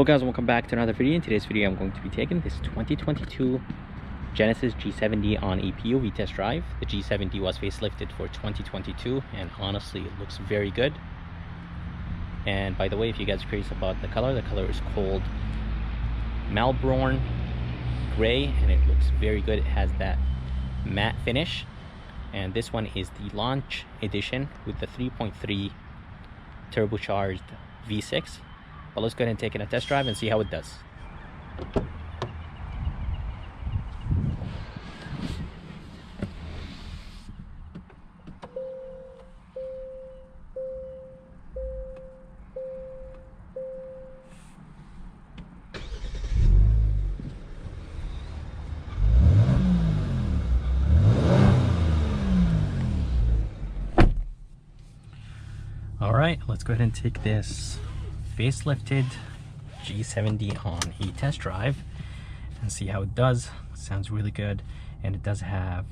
Hello guys, welcome back to another video. In today's video I'm going to be taking this 2022 Genesis G70 on a POV test drive. The G70 was facelifted for 2022 and honestly it looks very good. And by the way, if you guys are curious about the color is called Melbourne Gray and it looks very good. It has that matte finish, and this one is the launch edition with the 3.3 turbocharged V6. But let's go ahead and take it a test drive and see how it does. Alright, let's go ahead and take this facelifted G70 on a test drive and see how it does. Sounds really good, and it does have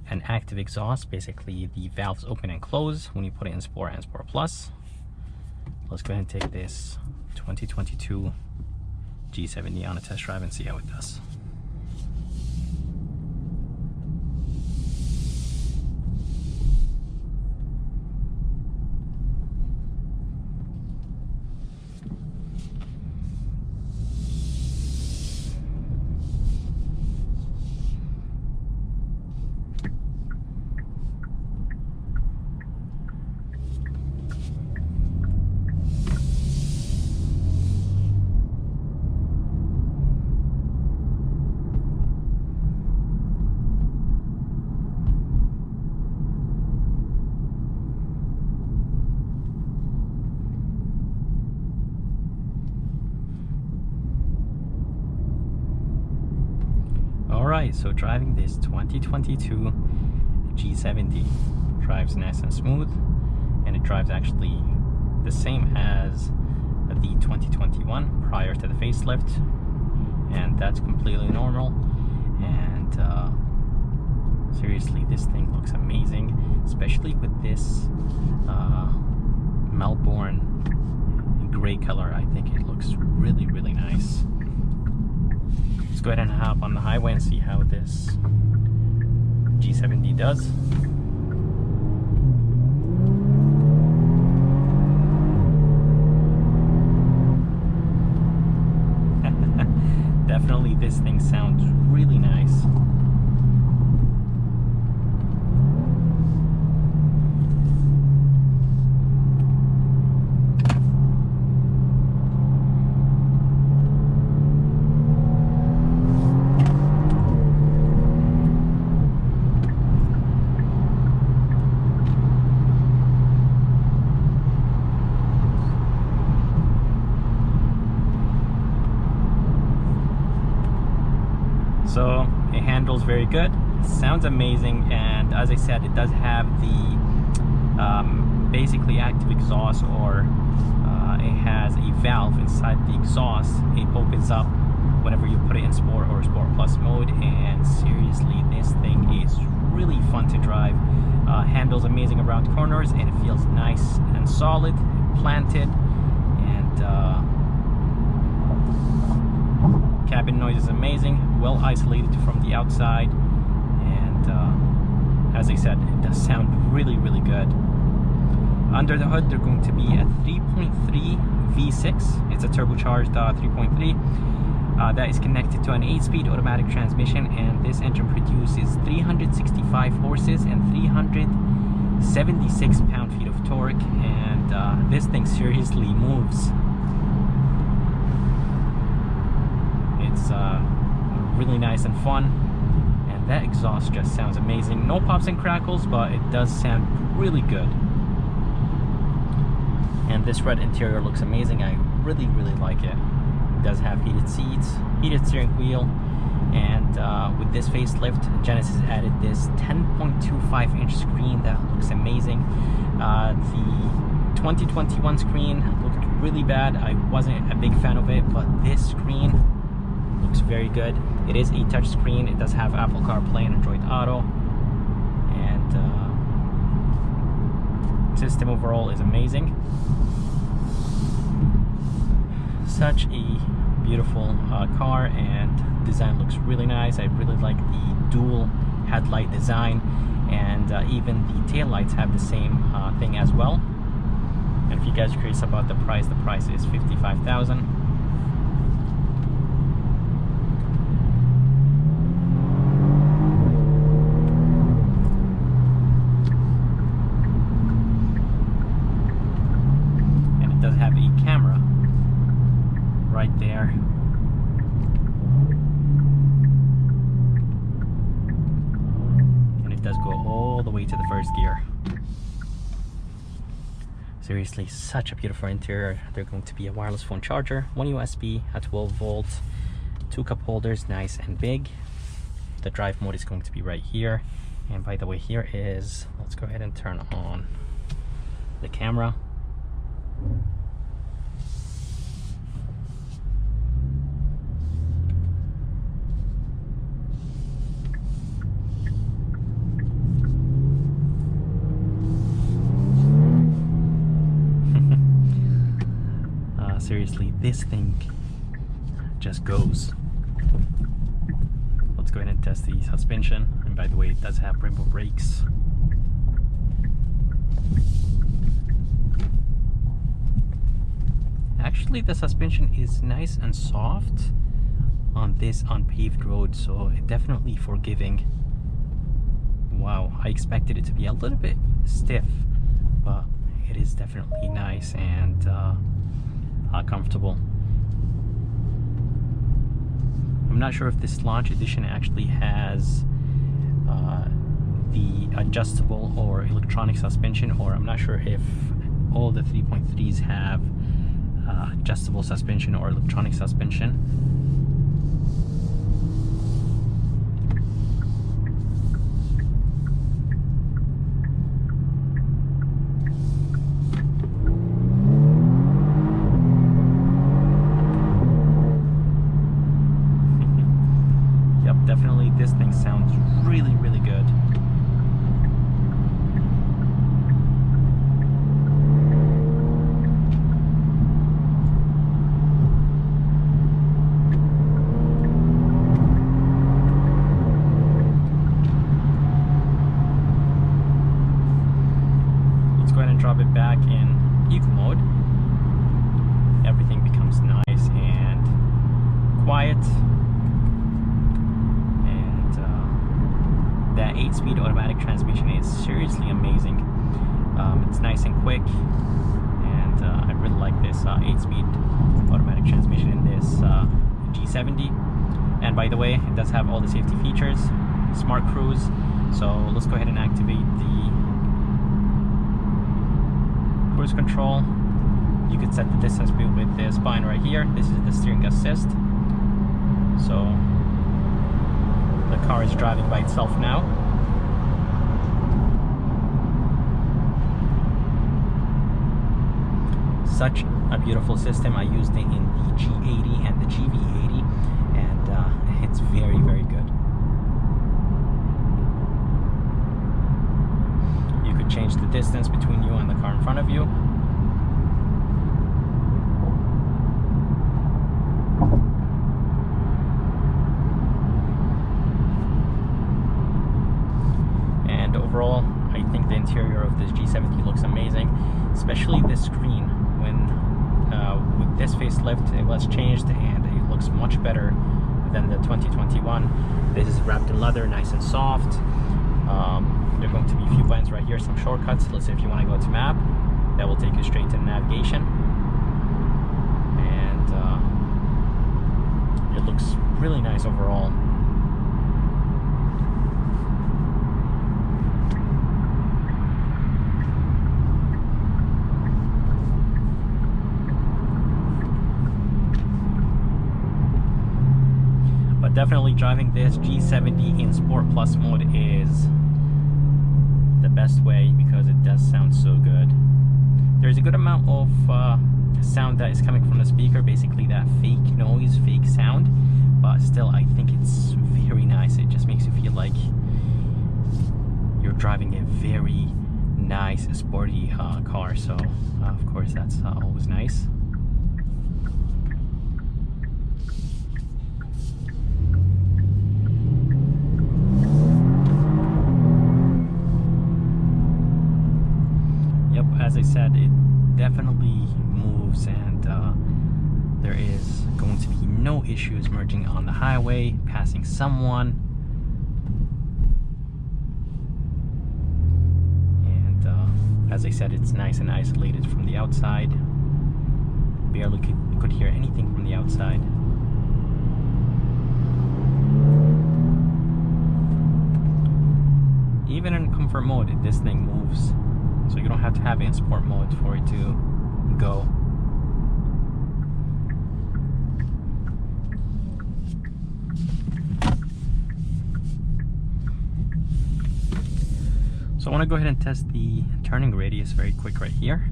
an active exhaust. Basically the valves open and close when you put it in Sport and Sport Plus. Let's go ahead and take this 2022 G70 on a test drive and see how it does. Alright, so driving this 2022 G70 drives nice and smooth, and it drives actually the same as the 2021 prior to the facelift, and that's completely normal. And seriously, this thing looks amazing, especially with this Melbourne gray color. I think it looks really nice. Let's go ahead and hop on the highway and see how this G70 does. Definitely this thing sounds really nice. So it handles very good, it sounds amazing, and as I said, it does have the basically active exhaust, or it has a valve inside the exhaust. It opens up whenever you put it in Sport or Sport Plus mode, and seriously, this thing is really fun to drive. Handles amazing around corners, and it feels nice and solid, planted, and cabin noise is amazing, well isolated from the outside, and as I said, it does sound really good. Under the hood, they're going to be a 3.3 V6. It's a turbocharged 3.3 that is connected to an 8-speed automatic transmission, and this engine produces 365 horses and 376 pound-feet of torque, and this thing seriously moves. It's really nice and fun, and that exhaust just sounds amazing. No pops and crackles, but it does sound really good. And this red interior looks amazing. I really like it. It does have heated seats, heated steering wheel, and with this facelift, Genesis added this 10.25-inch screen that looks amazing. The 2021 screen looked really bad. I wasn't a big fan of it, but this screen looks very good. It is a touch screen. It does have Apple CarPlay and Android Auto, and system overall is amazing. Such a beautiful car, and design looks really nice. I really like the dual headlight design, and even the tail lights have the same thing as well. And if you guys are curious about the price is $55,000. And it does have a camera right there. And it does go all the way to the first gear. Seriously, such a beautiful interior. There's going to be a wireless phone charger, one USB, a 12 volt, 2 cup holders, nice and big. The drive mode is going to be right here. And by the way, here is, let's go ahead and turn on the camera. Seriously, this thing just goes. Let's go ahead and test the suspension. And by the way, it does have rainbow brakes. Actually, the suspension is nice and soft on this unpaved road, so definitely forgiving. Wow, I expected it to be a little bit stiff, but it is definitely nice and comfortable. I'm not sure if this launch edition actually has the adjustable or electronic suspension, or I'm not sure if all the 3.3s have adjustable suspension or electronic suspension. Definitely, this thing sounds really, really good. Let's go ahead and drop it back in eco mode. Everything becomes nice and quiet. That 8-speed automatic transmission is seriously amazing. It's nice and quick, and I really like this 8-speed automatic transmission in this G70. And by the way, it does have all the safety features, smart cruise. So let's go ahead and activate the cruise control. You could set the distance with the spine right here. This is the steering assist. So the car is driving by itself now. Such a beautiful system. I used it in the G80 and the GV80, and it's very, very good. You could change the distance between you and the car in front of you. Overall, I think the interior of this G70 looks amazing, especially this screen. When with this facelift, it was changed and it looks much better than the 2021. This is wrapped in leather, nice and soft. There are going to be a few buttons right here, some shortcuts. Let's say if you want to go to map, that will take you straight to navigation. And it looks really nice overall. Definitely driving this G70 in Sport Plus mode is the best way, because it does sound so good. There's a good amount of sound that is coming from the speaker, basically that fake noise, fake sound, but still I think it's very nice. It just makes you feel like you're driving a very nice sporty car, so of course that's always nice. seems to be no issues merging on the highway, passing someone. And as I said, it's nice and isolated from the outside. Barely could hear anything from the outside. Even in comfort mode, this thing moves, so you don't have to have it in sport mode for it to go. So I want to go ahead and test the turning radius very quick right here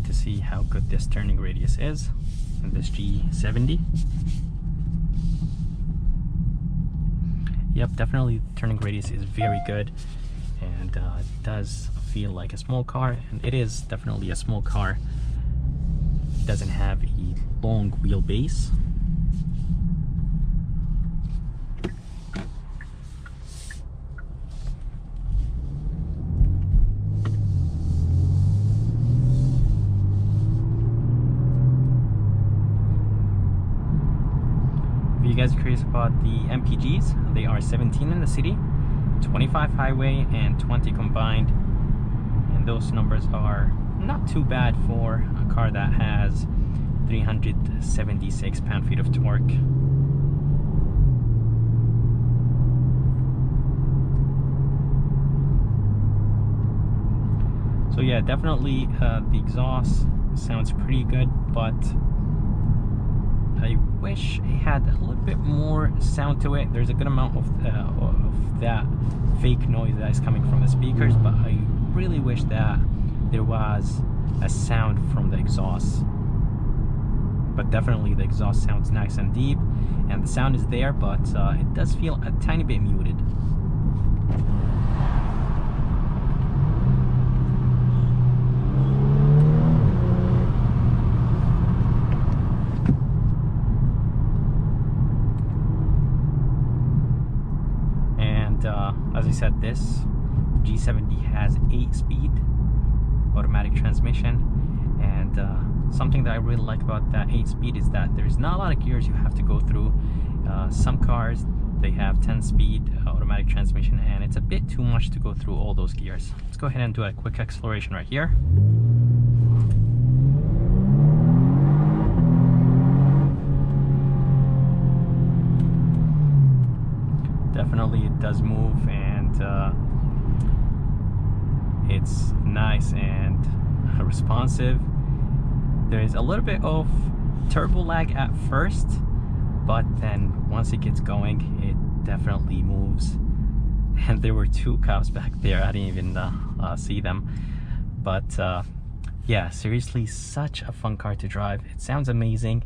to see how good this turning radius is in this G70. Yep, definitely the turning radius is very good, and it does feel like a small car, and it is definitely a small car. It doesn't have a long wheelbase. If you guys are curious about the MPGs, they are 17 in the city, 25 highway, and 20 combined. And those numbers are not too bad for a car that has 376 pound-feet of torque. So yeah, definitely the exhaust sounds pretty good, but I wish it had a little bit more sound to it. There's a good amount of that fake noise that is coming from the speakers, but I really wish that there was a sound from the exhaust. But definitely the exhaust sounds nice and deep, and the sound is there, but it does feel a tiny bit muted. As I said, this G70 has 8-speed automatic transmission, and something that I really like about that 8-speed is that there's not a lot of gears you have to go through. Some cars, they have 10-speed automatic transmission, and it's a bit too much to go through all those gears. Let's go ahead and do a quick acceleration right here. Definitely it does move, and it's nice and responsive. There is a little bit of turbo lag at first, but then once it gets going, it definitely moves. And there were 2 cows back there, I didn't even see them. But yeah, seriously, such a fun car to drive. It sounds amazing,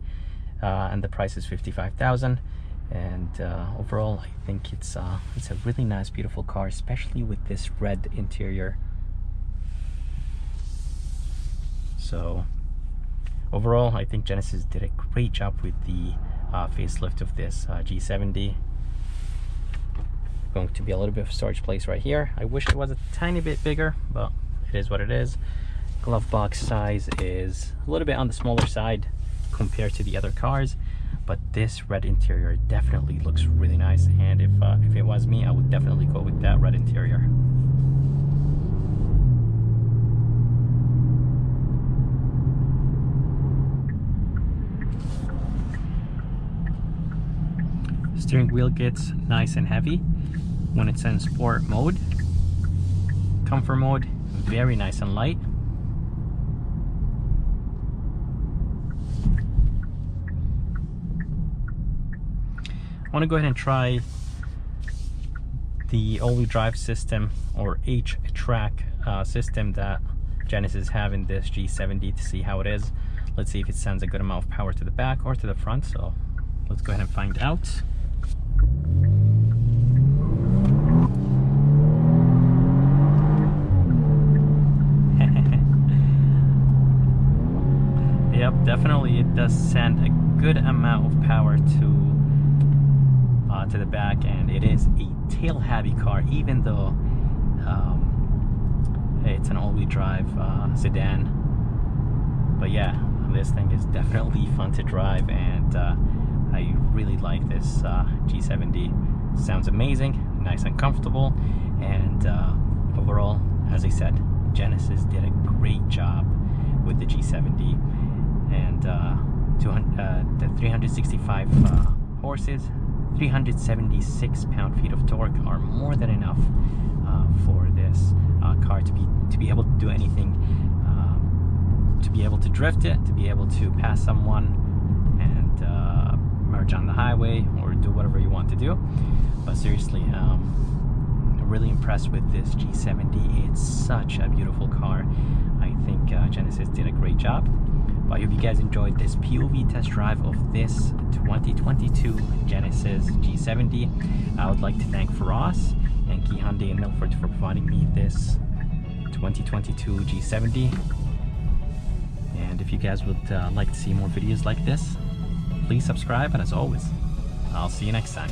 and the price is $55,000. And overall, I think it's a really nice, beautiful car, especially with this red interior. So overall, I think Genesis did a great job with the facelift of this G70. Going to be a little bit of storage place right here. I wish it was a tiny bit bigger, but it is what it is. Glove box size is a little bit on the smaller side compared to the other cars, but this red interior definitely looks really nice, and if it was me, I would definitely go with that red interior. Steering wheel gets nice and heavy when it's in sport mode. Comfort mode, very nice and light. I want to go ahead and try the all-wheel drive system, or H-track system that Genesis have in this G70 to see how it is. Let's see if it sends a good amount of power to the back or to the front. So let's go ahead and find out. Yep, definitely it does send a good amount of power to the back, and it is a tail-heavy car, even though it's an all-wheel drive sedan. But yeah, This thing is definitely fun to drive, and I really like this G70. Sounds amazing, nice and comfortable, and overall, as I said, Genesis did a great job with the G70, and the 365 horses, 376 pound-feet of torque are more than enough for this car to be able to do anything, to be able to drift it, to be able to pass someone and merge on the highway or do whatever you want to do. But seriously, I'm really impressed with this G70. It's such a beautiful car. I think Genesis did a great job. But I hope you guys enjoyed this POV test drive of this 2022 Genesis G70. I would like to thank Faraz and Key Hyundai in Milford for providing me this 2022 G70. And if you guys would like to see more videos like this, please subscribe, and as always, I'll see you next time.